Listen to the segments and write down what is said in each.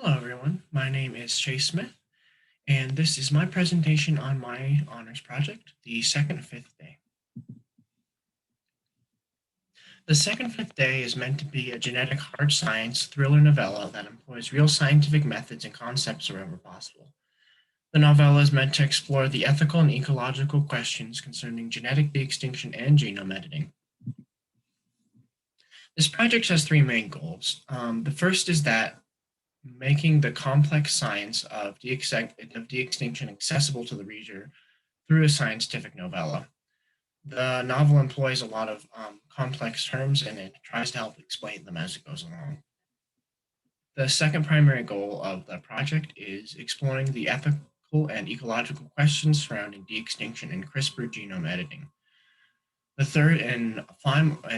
Hello, everyone. My name is Chase Smith, and this is my presentation on my honors project, the second fifth day. The second fifth day is meant to be a genetic hard science thriller novella that employs real scientific methods and concepts wherever possible. The novella is meant to explore the ethical and ecological questions concerning genetic de-extinction and genome editing. This project has three main goals. The first is that making the complex science of de-extinction accessible to the reader through a scientific novella. The novel employs a lot of complex terms and it tries to help explain them as it goes along. The second primary goal of the project is exploring the ethical and ecological questions surrounding de-extinction and CRISPR genome editing. The third and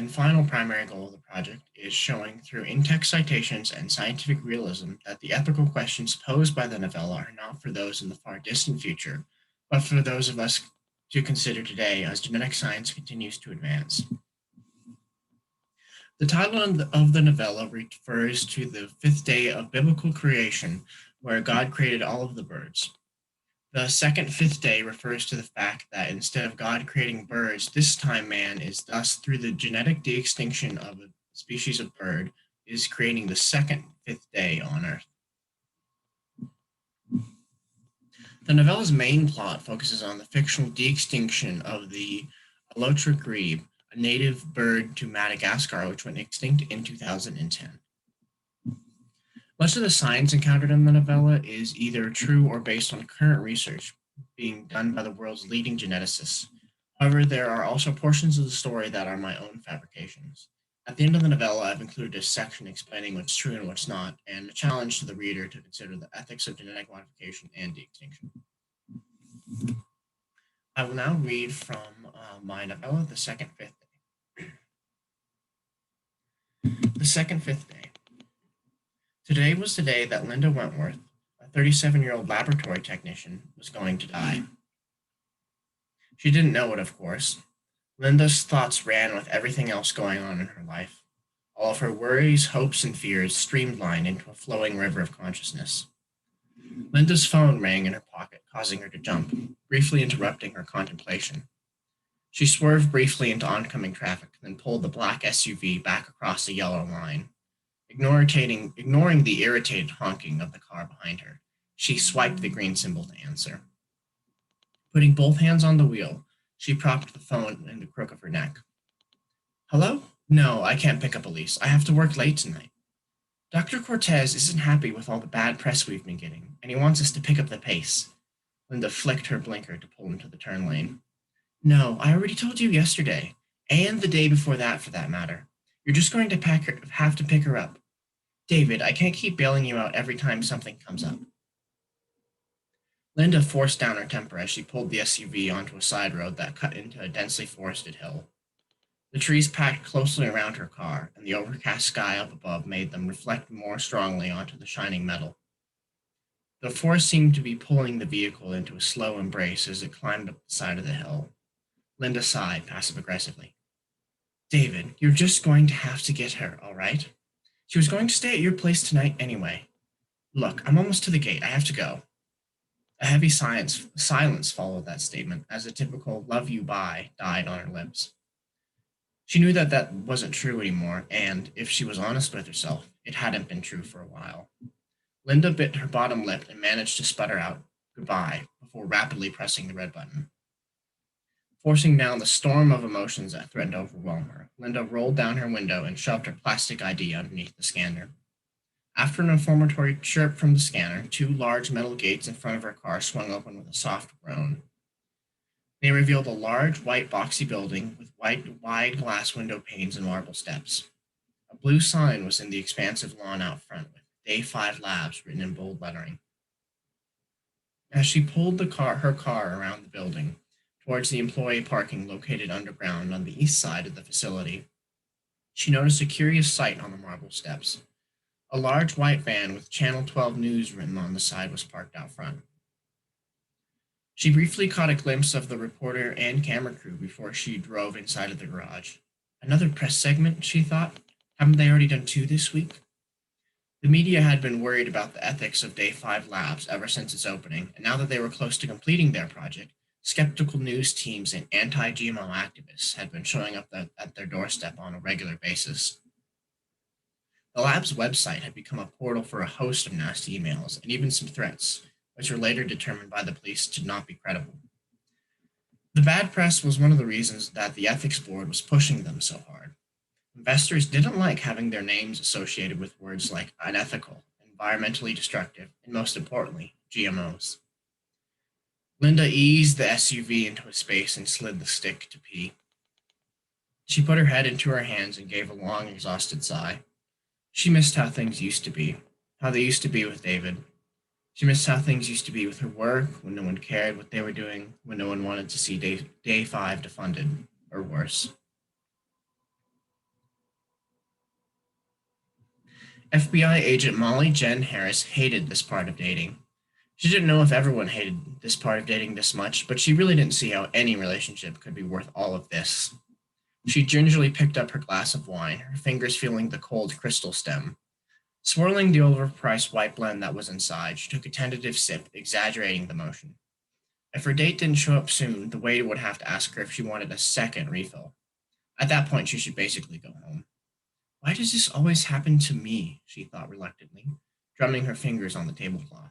final primary goal of the project is showing through in-text citations and scientific realism that the ethical questions posed by the novella are not for those in the far distant future, but for those of us to consider today as genetic science continues to advance. The title of the novella refers to the fifth day of biblical creation, where God created all of the birds. The second fifth day refers to the fact that instead of God creating birds, this time man is thus through the genetic de-extinction of a species of bird is creating the second fifth day on Earth. The novella's main plot focuses on the fictional de-extinction of the alotra grebe, a native bird to Madagascar which went extinct in 2010. Much of the science encountered in the novella is either true or based on current research being done by the world's leading geneticists. However, there are also portions of the story that are my own fabrications. At the end of the novella, I've included a section explaining what's true and what's not, and a challenge to the reader to consider the ethics of genetic modification and de-extinction. I will now read from my novella, The Second Fifth Day. The Second Fifth Day. Today was the day that Linda Wentworth, a 37-year-old laboratory technician, was going to die. She didn't know it, of course. Linda's thoughts ran with everything else going on in her life. All of her worries, hopes, and fears streamlined into a flowing river of consciousness. Linda's phone rang in her pocket, causing her to jump, briefly interrupting her contemplation. She swerved briefly into oncoming traffic, then pulled the black SUV back across the yellow line. Ignoring the irritated honking of the car behind her, she swiped the green symbol to answer. Putting both hands on the wheel, she propped the phone in the crook of her neck. Hello? No, I can't pick up Elise. I have to work late tonight. Dr. Cortez isn't happy with all the bad press we've been getting, and he wants us to pick up the pace. Linda flicked her blinker to pull into the turn lane. No, I already told you yesterday, and the day before that for that matter. You're just going to have to pick her up. David, I can't keep bailing you out every time something comes up. Linda forced down her temper as she pulled the SUV onto a side road that cut into a densely forested hill. The trees packed closely around her car, and the overcast sky up above made them reflect more strongly onto the shining metal. The forest seemed to be pulling the vehicle into a slow embrace as it climbed up the side of the hill. Linda sighed passive-aggressively. David, you're just going to have to get her, all right? She was going to stay at your place tonight anyway. Look, I'm almost to the gate. I have to go. A heavy silence followed that statement as a typical love you bye died on her lips. She knew that that wasn't true anymore, and if she was honest with herself, it hadn't been true for a while. Linda bit her bottom lip and managed to sputter out goodbye before rapidly pressing the red button. Forcing down the storm of emotions that threatened to overwhelm her, Linda rolled down her window and shoved her plastic ID underneath the scanner. After an informatory chirp from the scanner, two large metal gates in front of her car swung open with a soft groan. They revealed a large, white, boxy building with wide glass window panes and marble steps. A blue sign was in the expansive lawn out front with Day 5 Labs written in bold lettering. As she pulled her car around the building, towards the employee parking located underground on the east side of the facility, she noticed a curious sight on the marble steps. A large white van with Channel 12 News written on the side was parked out front. She briefly caught a glimpse of the reporter and camera crew before she drove inside of the garage. Another press segment, she thought. Haven't they already done two this week? The media had been worried about the ethics of Day 5 Labs ever since its opening, and now that they were close to completing their project, skeptical news teams and anti GMO activists had been showing up at their doorstep on a regular basis. The lab's website had become a portal for a host of nasty emails and even some threats, which were later determined by the police to not be credible. The bad press was one of the reasons that the ethics board was pushing them so hard. Investors didn't like having their names associated with words like unethical, environmentally destructive, and most importantly, GMOs. Linda eased the SUV into a space and slid the stick to pee. She put her head into her hands and gave a long, exhausted sigh. She missed how things used to be, how they used to be with David. She missed how things used to be with her work, when no one cared what they were doing, when no one wanted to see day 5 defunded, or worse. FBI agent Molly Jen Harris hated this part of dating. She didn't know if everyone hated this part of dating this much, but she really didn't see how any relationship could be worth all of this. She gingerly picked up her glass of wine, her fingers feeling the cold crystal stem. Swirling the overpriced white blend that was inside, she took a tentative sip, exaggerating the motion. If her date didn't show up soon, the waiter would have to ask her if she wanted a second refill. At that point, she should basically go home. Why does this always happen to me? She thought reluctantly, drumming her fingers on the tablecloth.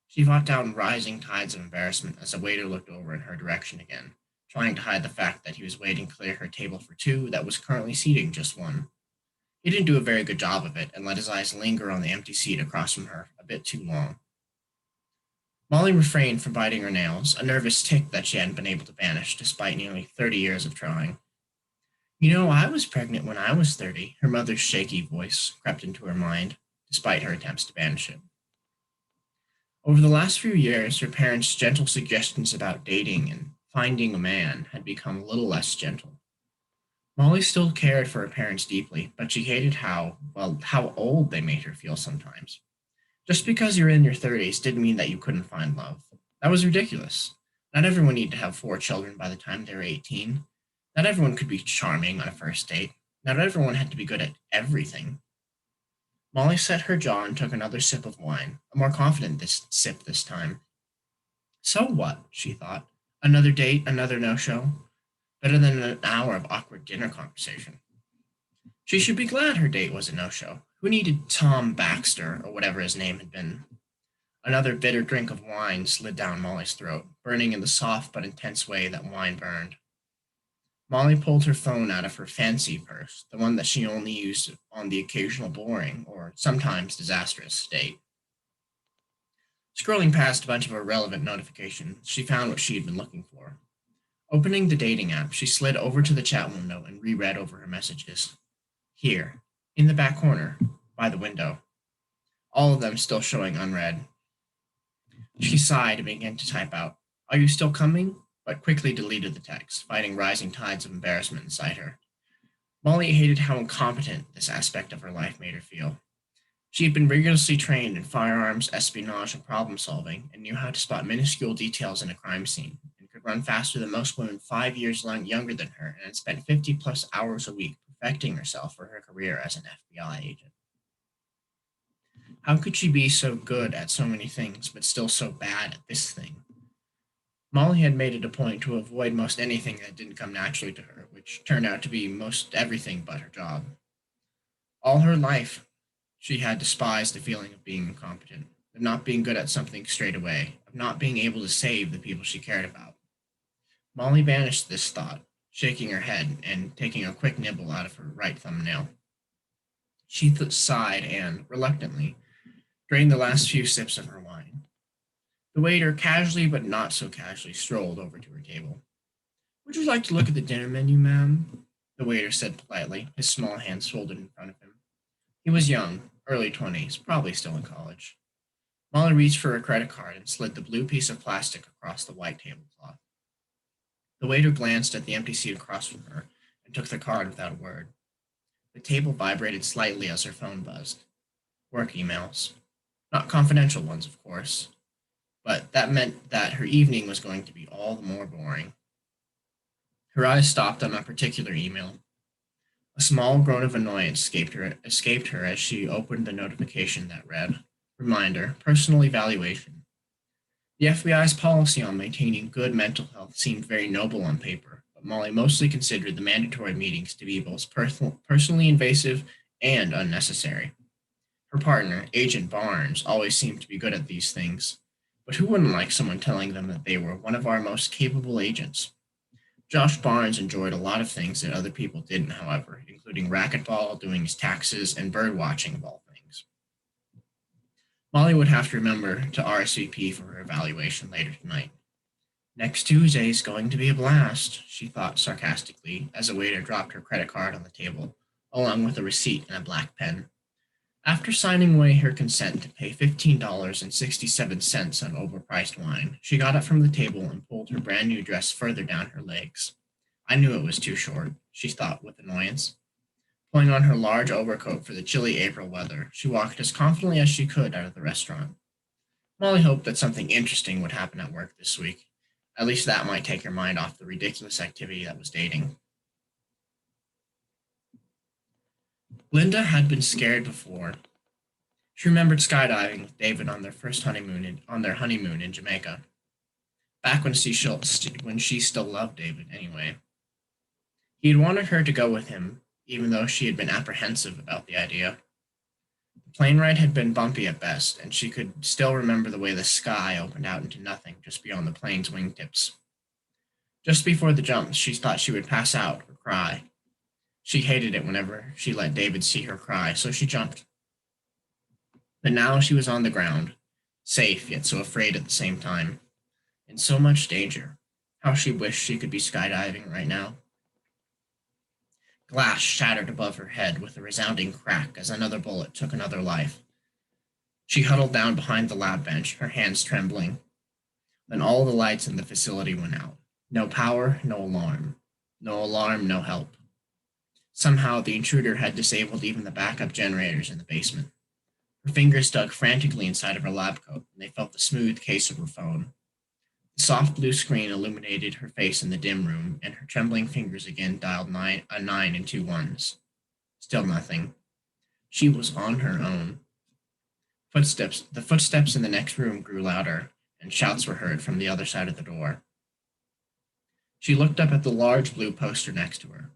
She fought down rising tides of embarrassment as the waiter looked over in her direction again, trying to hide the fact that he was waiting to clear her table for two that was currently seating just one. He didn't do a very good job of it and let his eyes linger on the empty seat across from her a bit too long. Molly refrained from biting her nails, a nervous tic that she hadn't been able to banish despite nearly 30 years of trying. You know, I was pregnant when I was 30, her mother's shaky voice crept into her mind, despite her attempts to banish it. Over the last few years, her parents' gentle suggestions about dating and finding a man had become a little less gentle. Molly still cared for her parents deeply, but she hated how old they made her feel sometimes. Just because you're in your 30s didn't mean that you couldn't find love. That was ridiculous. Not everyone needed to have 4 children by the time they were 18. Not everyone could be charming on a first date. Not everyone had to be good at everything. Molly set her jaw and took another sip of wine, a more confident sip this time. So what? She thought. Another date, another no-show. Better than an hour of awkward dinner conversation. She should be glad her date was a no-show. Who needed Tom Baxter, or whatever his name had been? Another bitter drink of wine slid down Molly's throat, burning in the soft but intense way that wine burned. Molly pulled her phone out of her fancy purse, the one that she only used on the occasional boring, or sometimes disastrous, date. Scrolling past a bunch of irrelevant notifications, she found what she had been looking for. Opening the dating app, she slid over to the chat window and reread over her messages. Here, in the back corner, by the window. All of them still showing unread. She sighed and began to type out, "Are you still coming?" but quickly deleted the text, fighting rising tides of embarrassment inside her. Molly hated how incompetent this aspect of her life made her feel. She had been rigorously trained in firearms, espionage, and problem solving, and knew how to spot minuscule details in a crime scene, and could run faster than most women 5 years younger than her, and had spent 50 plus hours a week perfecting herself for her career as an FBI agent. How could she be so good at so many things, but still so bad at this thing? Molly had made it a point to avoid most anything that didn't come naturally to her, which turned out to be most everything but her job. All her life, she had despised the feeling of being incompetent, of not being good at something straight away, of not being able to save the people she cared about. Molly banished this thought, shaking her head and taking a quick nibble out of her right thumbnail. She sighed and, reluctantly, drained the last few sips of her wine. The waiter casually but not so casually strolled over to her table. "Would you like to look at the dinner menu, ma'am?" the waiter said politely, his small hands folded in front of him. He was young, early 20s, probably still in college. Molly reached for her credit card and slid the blue piece of plastic across the white tablecloth. The waiter glanced at the empty seat across from her and took the card without a word. The table vibrated slightly as her phone buzzed. Work emails. Not confidential ones, of course, but that meant that her evening was going to be all the more boring. Her eyes stopped on a particular email. A small groan of annoyance escaped her as she opened the notification that read, "Reminder, personal evaluation." The FBI's policy on maintaining good mental health seemed very noble on paper, but Molly mostly considered the mandatory meetings to be both personally invasive and unnecessary. Her partner, Agent Barnes, always seemed to be good at these things, but who wouldn't like someone telling them that they were one of our most capable agents? Josh Barnes enjoyed a lot of things that other people didn't, however, including racquetball, doing his taxes, and bird watching of all things. Molly would have to remember to RSVP for her evaluation later tonight. Next Tuesday is going to be a blast, she thought sarcastically as a waiter dropped her credit card on the table, along with a receipt and a black pen. After signing away her consent to pay $15.67 on overpriced wine, she got up from the table and pulled her brand new dress further down her legs. I knew it was too short, she thought with annoyance. Pulling on her large overcoat for the chilly April weather, she walked as confidently as she could out of the restaurant. Molly hoped that something interesting would happen at work this week. At least that might take her mind off the ridiculous activity that was dating. Linda had been scared before. She remembered skydiving with David on their honeymoon in Jamaica. Back when she still loved David, anyway. He had wanted her to go with him, even though she had been apprehensive about the idea. The plane ride had been bumpy at best, and she could still remember the way the sky opened out into nothing just beyond the plane's wingtips. Just before the jump, she thought she would pass out or cry. She hated it whenever she let David see her cry, so she jumped. But now she was on the ground, safe yet so afraid at the same time, in so much danger. How she wished she could be skydiving right now. Glass shattered above her head with a resounding crack as another bullet took another life. She huddled down behind the lab bench, her hands trembling. Then all the lights in the facility went out. No power, no alarm. No alarm, no help. Somehow the intruder had disabled even the backup generators in the basement. Her fingers dug frantically inside of her lab coat, and they felt the smooth case of her phone. The soft blue screen illuminated her face in the dim room, and her trembling fingers again dialed a 9 and 2 ones. Still nothing. She was on her own. The footsteps in the next room grew louder, and shouts were heard from the other side of the door. She looked up at the large blue poster next to her.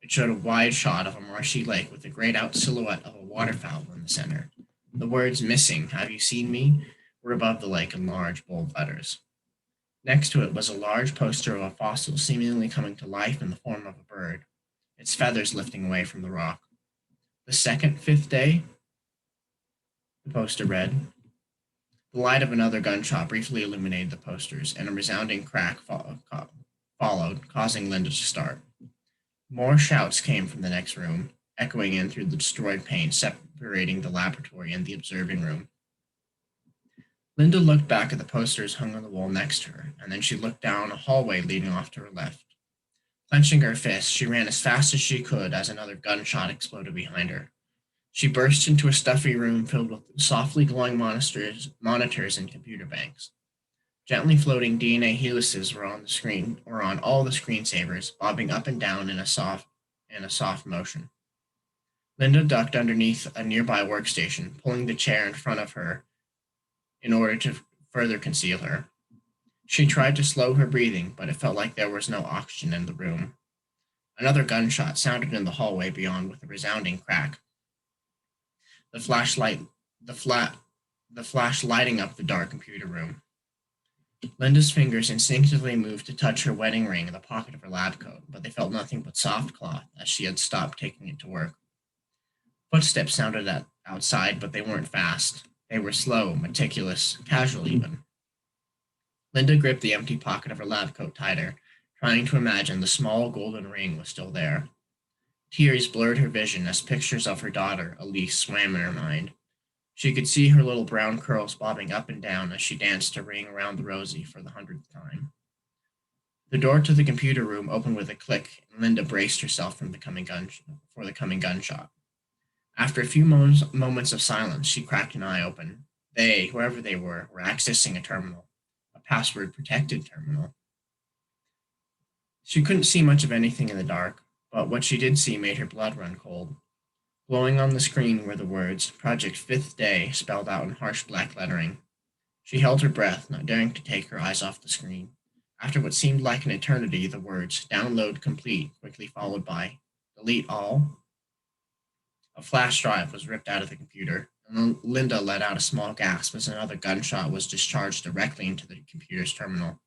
It showed a wide shot of a marshy lake with a grayed out silhouette of a waterfowl in the center. The words "Missing, have you seen me?" were above the lake in large, bold letters. Next to it was a large poster of a fossil seemingly coming to life in the form of a bird, its feathers lifting away from the rock. "The second, fifth day?" the poster read. The light of another gunshot briefly illuminated the posters, and a resounding crack followed, causing Linda to start. More shouts came from the next room, echoing in through the destroyed pane separating the laboratory and the observing room. Linda looked back at the posters hung on the wall next to her, and then she looked down a hallway leading off to her left. Clenching her fists, she ran as fast as she could as another gunshot exploded behind her. She burst into a stuffy room filled with softly glowing monitors and computer banks. Gently floating DNA helices were on all the screensavers, bobbing up and down in a soft motion. Linda ducked underneath a nearby workstation, pulling the chair in front of her in order to further conceal her. She tried to slow her breathing, but it felt like there was no oxygen in the room. Another gunshot sounded in the hallway beyond with a resounding crack. The flash lighting up the dark computer room. Linda's fingers instinctively moved to touch her wedding ring in the pocket of her lab coat, but they felt nothing but soft cloth as she had stopped taking it to work. Footsteps sounded outside, but they weren't fast. They were slow, meticulous, casual even. Linda gripped the empty pocket of her lab coat tighter, trying to imagine the small golden ring was still there. Tears blurred her vision as pictures of her daughter, Elise, swam in her mind. She could see her little brown curls bobbing up and down as she danced a ring around the rosy for the 100th time. The door to the computer room opened with a click, and Linda braced herself for the coming gunshot. After a few moments of silence, she cracked an eye open. They, whoever they were accessing a terminal, a password-protected terminal. She couldn't see much of anything in the dark. but what she did see made her blood run cold. Glowing on the screen were the words Project Fifth Day spelled out in harsh black lettering. She held her breath, not daring to take her eyes off the screen. After what seemed like an eternity, the words "Download complete" quickly followed by "Delete all." A flash drive was ripped out of the computer, and Linda let out a small gasp as another gunshot was discharged directly into the computer's terminal.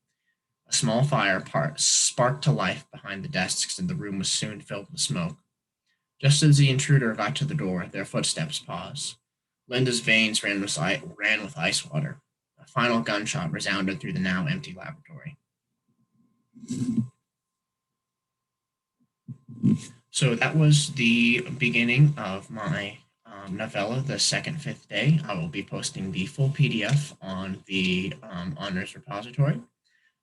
A small fire sparked to life behind the desks, and the room was soon filled with smoke. Just as the intruder got to the door, their footsteps paused. Linda's veins ran with ice water. A final gunshot resounded through the now empty laboratory. So that was the beginning of my novella, The Second Fifth Day. I will be posting the full PDF on the honors repository.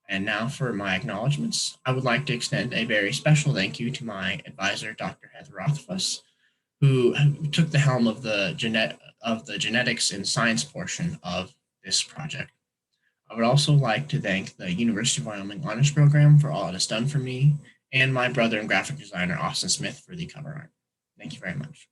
And now for my acknowledgments. I would like to extend a very special thank you to my advisor, Dr. Heather Rothfuss, who took the helm of the genetics and science portion of this project. I would also like to thank the University of Wyoming Honors Program for all it has done for me, and my brother and graphic designer, Austin Smith, for the cover art. Thank you very much.